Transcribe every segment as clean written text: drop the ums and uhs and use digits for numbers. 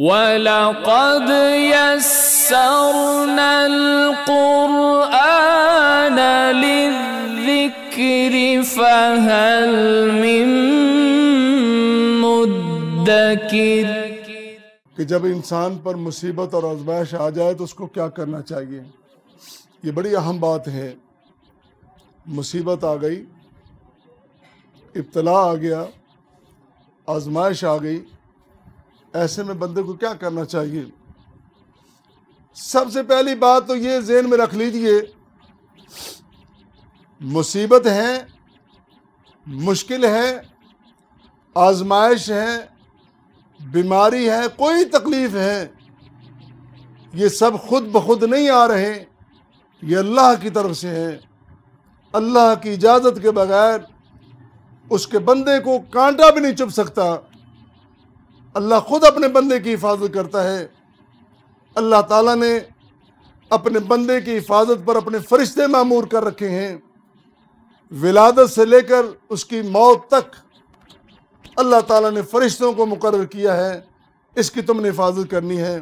وَلَقَدْ يَسَّرْنَا الْقُرْآنَ لِلذِّكْرِ فَهَلْ مِن مُدَّكِرٍ۔ کہ جب انسان پر مصیبت اور آزمائش آ جائے تو اس کو کیا کرنا چاہیے، یہ بڑی اہم بات ہے۔ مصیبت آ گئی، ابتلا آ گیا، آزمائش آ گئی، ایسے میں بندے کو کیا کرنا چاہیے؟ سب سے پہلی بات تو یہ ذہن میں رکھ لیجئے، مصیبت ہے، مشکل ہے، آزمائش ہے، بیماری ہے، کوئی تکلیف ہے، یہ سب خود بخود نہیں آ رہے، یہ اللہ کی طرف سے ہے۔ اللہ کی اجازت کے بغیر اس کے بندے کو کانٹا بھی نہیں چبھ سکتا۔ اللہ خود اپنے بندے کی حفاظت کرتا ہے۔ اللہ تعالیٰ نے اپنے بندے کی حفاظت پر اپنے فرشتے مامور کر رکھے ہیں۔ ولادت سے لے کر اس کی موت تک اللہ تعالیٰ نے فرشتوں کو مقرر کیا ہے، اس کی تم نے حفاظت کرنی ہے۔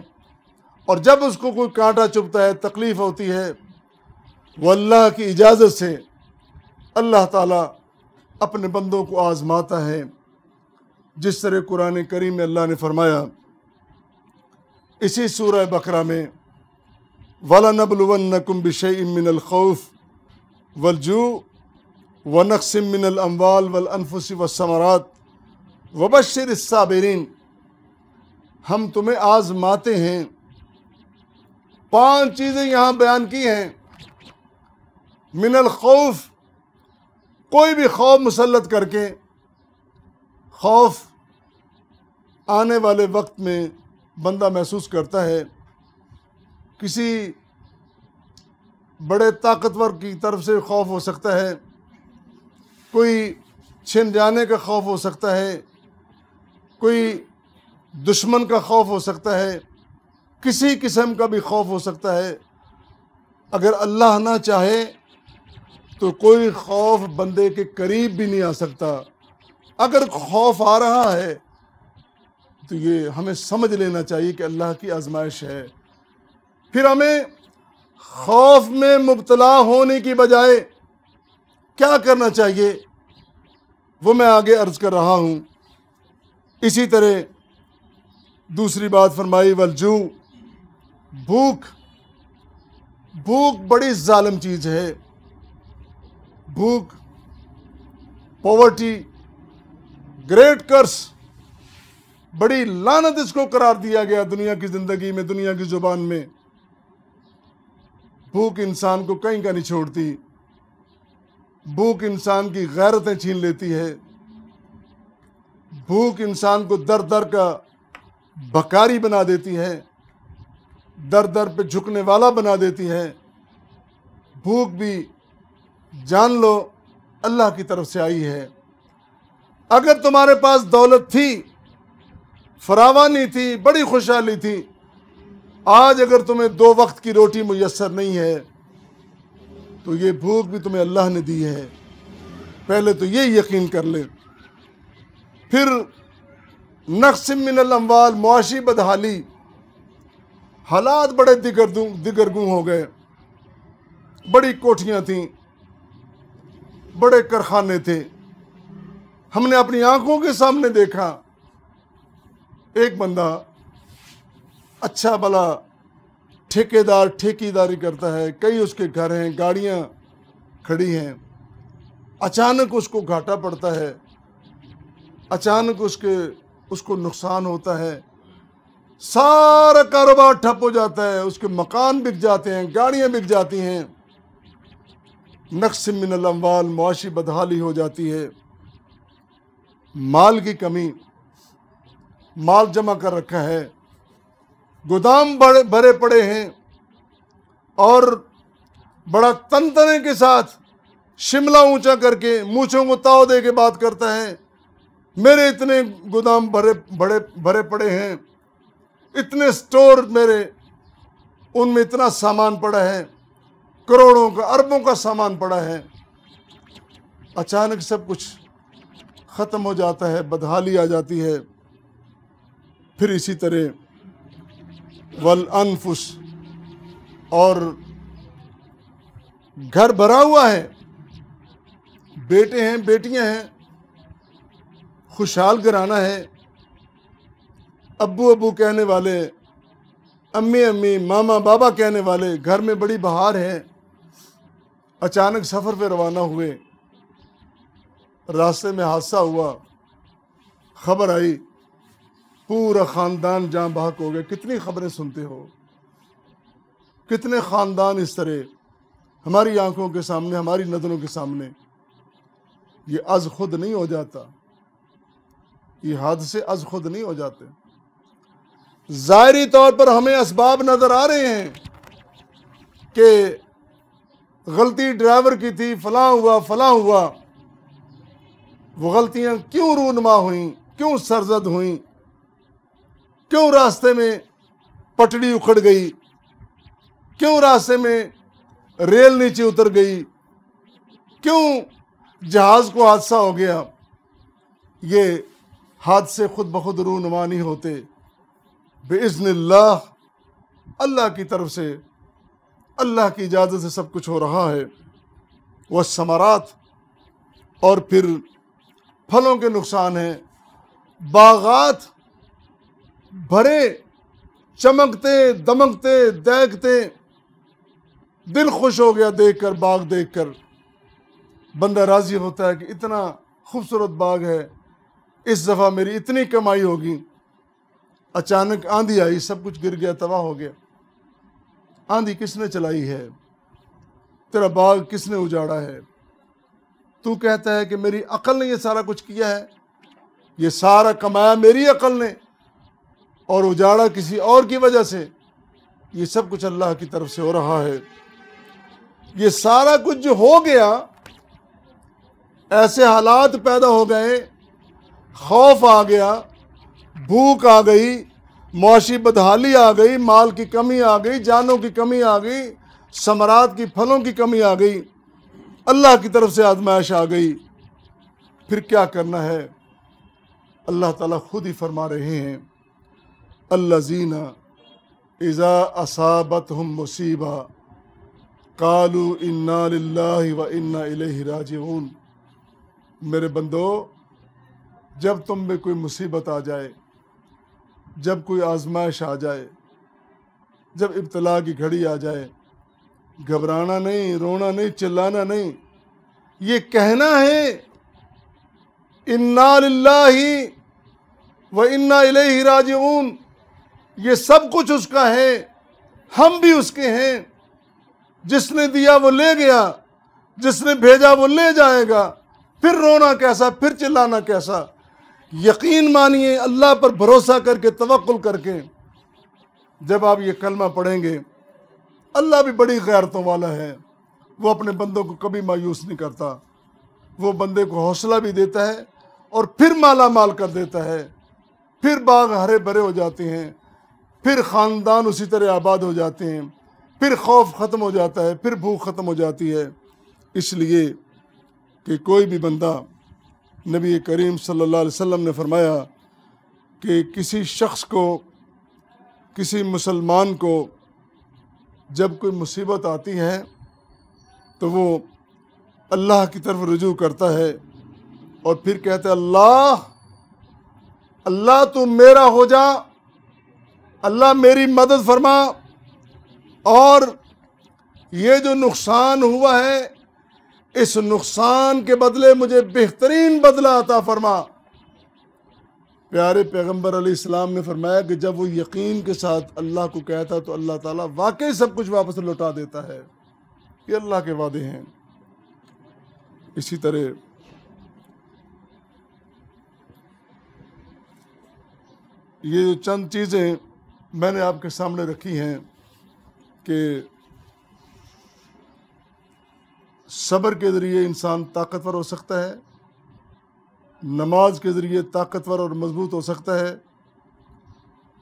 اور جب اس کو کوئی کانٹا چبھتا ہے، تکلیف ہوتی ہے، وہ اللہ کی اجازت سے اللہ تعالیٰ اپنے بندوں کو آزماتا ہے۔ جس طرح قرآن کریم میں اللہ نے فرمایا اسی سورہ بقرہ میں، وَلَنَبْلُوَنَّكُمْ بِشَيْءٍ مِّنَ الْخَوْفِ وَالْجُوعِ وَنَقْصٍ مِّنَ الْأَمْوَالِ وَالْأَنفُسِ وَالثَّمَرَاتِ وَبَشِّرِ الصَّابِرِينَ۔ ہم تمہیں آزماتے ہیں۔ 5 چیزیں یہاں بیان کی ہیں۔ من الخوف، کوئی بھی خوف مسلط کر کے، خوف آنے والے وقت میں بندہ محسوس کرتا ہے، کسی بڑے طاقتور کی طرف سے خوف ہو سکتا ہے، کوئی چھن جانے کا خوف ہو سکتا ہے، کوئی دشمن کا خوف ہو سکتا ہے، کسی قسم کا بھی خوف ہو سکتا ہے۔ اگر اللہ نہ چاہے تو کوئی خوف بندے کے قریب بھی نہیں آ سکتا۔ اگر خوف آ رہا ہے تو یہ ہمیں سمجھ لینا چاہیے کہ اللہ کی آزمائش ہے۔ پھر ہمیں خوف میں مبتلا ہونے کی بجائے کیا کرنا چاہیے، وہ میں آگے عرض کر رہا ہوں۔ اسی طرح دوسری بات فرمائی والجوع، بھوک بڑی ظالم چیز ہے۔ بھوک، پاورٹی، گریٹ کرس، بڑی لعنت اس کو قرار دیا گیا دنیا کی زندگی میں، دنیا کی زبان میں۔ بھوک انسان کو کہیں کا نہیں چھوڑتی۔ بھوک انسان کی غیرتیں چھین لیتی ہے۔ بھوک انسان کو در در کا بھکاری بنا دیتی ہے، در در پہ جھکنے والا بنا دیتی ہے۔ بھوک بھی جان لو اللہ کی طرف سے آئی ہے۔ اگر تمہارے پاس دولت تھی، فراوانی تھی، بڑی خوشحالی تھی، آج اگر تمہیں 2 وقت کی روٹی میسر نہیں ہے تو یہ بھوک بھی تمہیں اللہ نے دی ہے۔ پہلے تو یہ یقین کر لے۔ پھر نقص من الاموال، معاشی بدحالی، حالات بڑے دگرگوں ہو گئے۔ بڑی کوٹھیاں تھیں، بڑے کارخانے تھے، ہم نے اپنی آنکھوں کے سامنے دیکھا ایک بندہ اچھا بھلا ٹھیکیدار ٹھیکیداری کرتا ہے، کئی اس کے گھر ہیں، گاڑیاں کھڑی ہیں، اچانک اس کو گھاٹا پڑتا ہے، اچانک اس کو نقصان ہوتا ہے، سارا کاروبار ٹھپ ہو جاتا ہے، اس کے مکان بک جاتے ہیں، گاڑیاں بک جاتی ہیں، نقص من الاموال، معاشی بدحالی ہو جاتی ہے، مال کی کمی، مال جمع کر رکھا ہے، گودام بھرے پڑے ہیں، اور بڑا تنتنے کے ساتھ شملہ اونچا کر کے مونچھوں کو تاؤ دے کے بات کرتا ہے، میرے اتنے گودام بھرے پڑے ہیں، اتنے سٹور میرے، ان میں اتنا سامان پڑا ہے، کروڑوں کا، اربوں کا سامان پڑا ہے۔ اچانک سب کچھ ختم ہو جاتا ہے، بدحالی آ جاتی ہے۔ پھر اسی طرح والانفس، اور گھر بھرا ہوا ہے، بیٹے ہیں بیٹیاں ہیں، خوشحال گھرانہ ہے، ابو ابو کہنے والے، امی امی، ماما بابا کہنے والے، گھر میں بڑی بہار ہے۔ اچانک سفر پہ روانہ ہوئے، راستے میں حادثہ ہوا، خبر آئی، پورا خاندان جاں بحق ہو گیا۔ کتنی خبریں سنتے ہو، کتنے خاندان اس طرح ہماری آنکھوں کے سامنے، ہماری نظروں کے سامنے۔ یہ از خود نہیں ہو جاتا، یہ حادثے از خود نہیں ہو جاتے۔ ظاہری طور پر ہمیں اسباب نظر آ رہے ہیں کہ غلطی ڈرائیور کی تھی، فلاں ہوا فلاں ہوا۔ وہ غلطیاں کیوں رونما ہوئیں، کیوں سرزد ہوئیں، کیوں راستے میں پٹڑی اکھڑ گئی، کیوں راستے میں ریل نیچے اتر گئی، کیوں جہاز کو حادثہ ہو گیا۔ یہ حادثے خود بخود رونما نہیں ہوتے، بِإِذْنِ اللہ، اللہ کی طرف سے، اللہ کی اجازت سے سب کچھ ہو رہا ہے۔ والثمرات، اور پھر پھلوں کے نقصان ہیں۔ باغات بھرے، چمکتے دمکتے دیکھتے، دل خوش ہو گیا دیکھ کر، باغ دیکھ کر بندہ راضی ہوتا ہے کہ اتنا خوبصورت باغ ہے، اس دفعہ میری اتنی کمائی ہوگی۔ اچانک آندھی آئی، سب کچھ گر گیا، تباہ ہو گیا۔ آندھی کس نے چلائی ہے؟ تیرا باغ کس نے اجاڑا ہے؟ تو کہتا ہے کہ میری عقل نے یہ سارا کچھ کیا ہے، یہ سارا کمایا میری عقل نے اور اجاڑا کسی اور کی وجہ سے۔ یہ سب کچھ اللہ کی طرف سے ہو رہا ہے۔ یہ سارا کچھ جو ہو گیا، ایسے حالات پیدا ہو گئے، خوف آ گیا، بھوک آ گئی، معاشی بدحالی آ گئی، مال کی کمی آ گئی، جانوں کی کمی آ گئی، ثمرات کی، پھلوں کی کمی آ گئی، اللہ کی طرف سے آزمائش آ گئی۔ پھر کیا کرنا ہے؟ اللہ تعالیٰ خود ہی فرما رہے ہیں، الذین اذا اصابتہم مصیبہ قالوا انا للہ و انا الیہ راجعون۔ میرے بندو، جب تم میں کوئی مصیبت آ جائے، جب کوئی آزمائش آ جائے، جب ابتلا کی گھڑی آ جائے، گھبرانا نہیں، رونا نہیں، چلانا نہیں، یہ کہنا ہے انا للہ و انا الیہ راجعون۔ یہ سب کچھ اس کا ہے، ہم بھی اس کے ہیں۔ جس نے دیا وہ لے گیا، جس نے بھیجا وہ لے جائے گا۔ پھر رونا کیسا، پھر چلانا کیسا؟ یقین مانیے، اللہ پر بھروسہ کر کے، توکل کر کے جب آپ یہ کلمہ پڑھیں گے، اللہ بھی بڑی غیرتوں والا ہے، وہ اپنے بندوں کو کبھی مایوس نہیں کرتا۔ وہ بندے کو حوصلہ بھی دیتا ہے اور پھر مالا مال کر دیتا ہے، پھر باغ ہرے بھرے ہو جاتے ہیں، پھر خاندان اسی طرح آباد ہو جاتے ہیں، پھر خوف ختم ہو جاتا ہے، پھر بھوک ختم ہو جاتی ہے۔ اس لیے کہ کوئی بھی بندہ، نبی کریم صلی اللہ علیہ وسلم نے فرمایا کہ کسی شخص کو، کسی مسلمان کو جب کوئی مصیبت آتی ہے تو وہ اللہ کی طرف رجوع کرتا ہے اور پھر کہتا ہے، اللہ اللہ تو میرا ہو جا، اللہ میری مدد فرما، اور یہ جو نقصان ہوا ہے اس نقصان کے بدلے مجھے بہترین بدلہ عطا فرما۔ پیارے پیغمبر علیہ السلام نے فرمایا کہ جب وہ یقین کے ساتھ اللہ کو کہتا تو اللہ تعالیٰ واقعی سب کچھ واپس لوٹا دیتا ہے۔ یہ اللہ کے وعدے ہیں۔ اسی طرح یہ جو چند چیزیں میں نے آپ کے سامنے رکھی ہیں کہ صبر کے ذریعے انسان طاقتور ہو سکتا ہے، نماز کے ذریعے طاقتور اور مضبوط ہو سکتا ہے،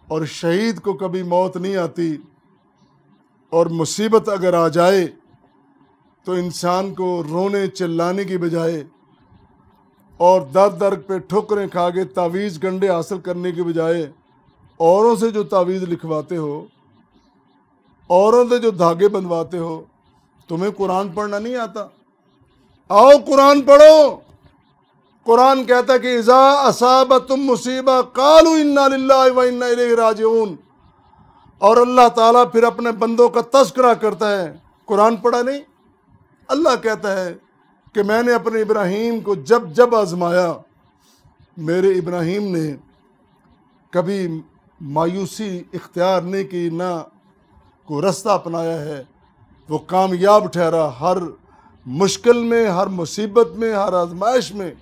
اور شہید کو کبھی موت نہیں آتی، اور مصیبت اگر آ جائے تو انسان کو رونے چلانے کی بجائے اور در در پہ ٹھوکریں کھا کے تعویذ گنڈے حاصل کرنے کے بجائے اوروں سے جو تعویذ لکھواتے ہو اوروں سے جو دھاگے بندھواتے ہو، تمہیں قرآن پڑھنا نہیں آتا؟ آؤ قرآن پڑھو۔ قرآن کہتا ہے کہ اذا اصابتم مصیبہ قالوا انا للہ و انا الیہ راجعون، اور اللہ تعالیٰ پھر اپنے بندوں کا تذکرہ کرتا ہے۔ قرآن پڑھا نہیں؟ اللہ کہتا ہے کہ میں نے اپنے ابراہیم کو جب جب آزمایا، میرے ابراہیم نے کبھی مایوسی اختیار نہیں کی، نہ کو رستہ اپنایا ہے، وہ کامیاب ٹھہرا ہر مشکل میں، ہر مصیبت میں، ہر آزمائش میں۔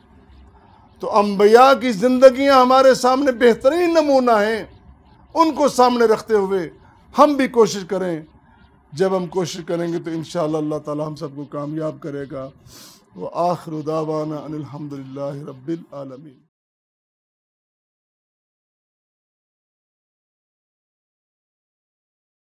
تو انبیاء کی زندگیاں ہمارے سامنے بہترین نمونہ ہیں، ان کو سامنے رکھتے ہوئے ہم بھی کوشش کریں۔ جب ہم کوشش کریں گے تو انشاءاللہ اللہ تعالی ہم سب کو کامیاب کرے گا۔ وآخر دعوانا ان الحمدللہ رب العالمین۔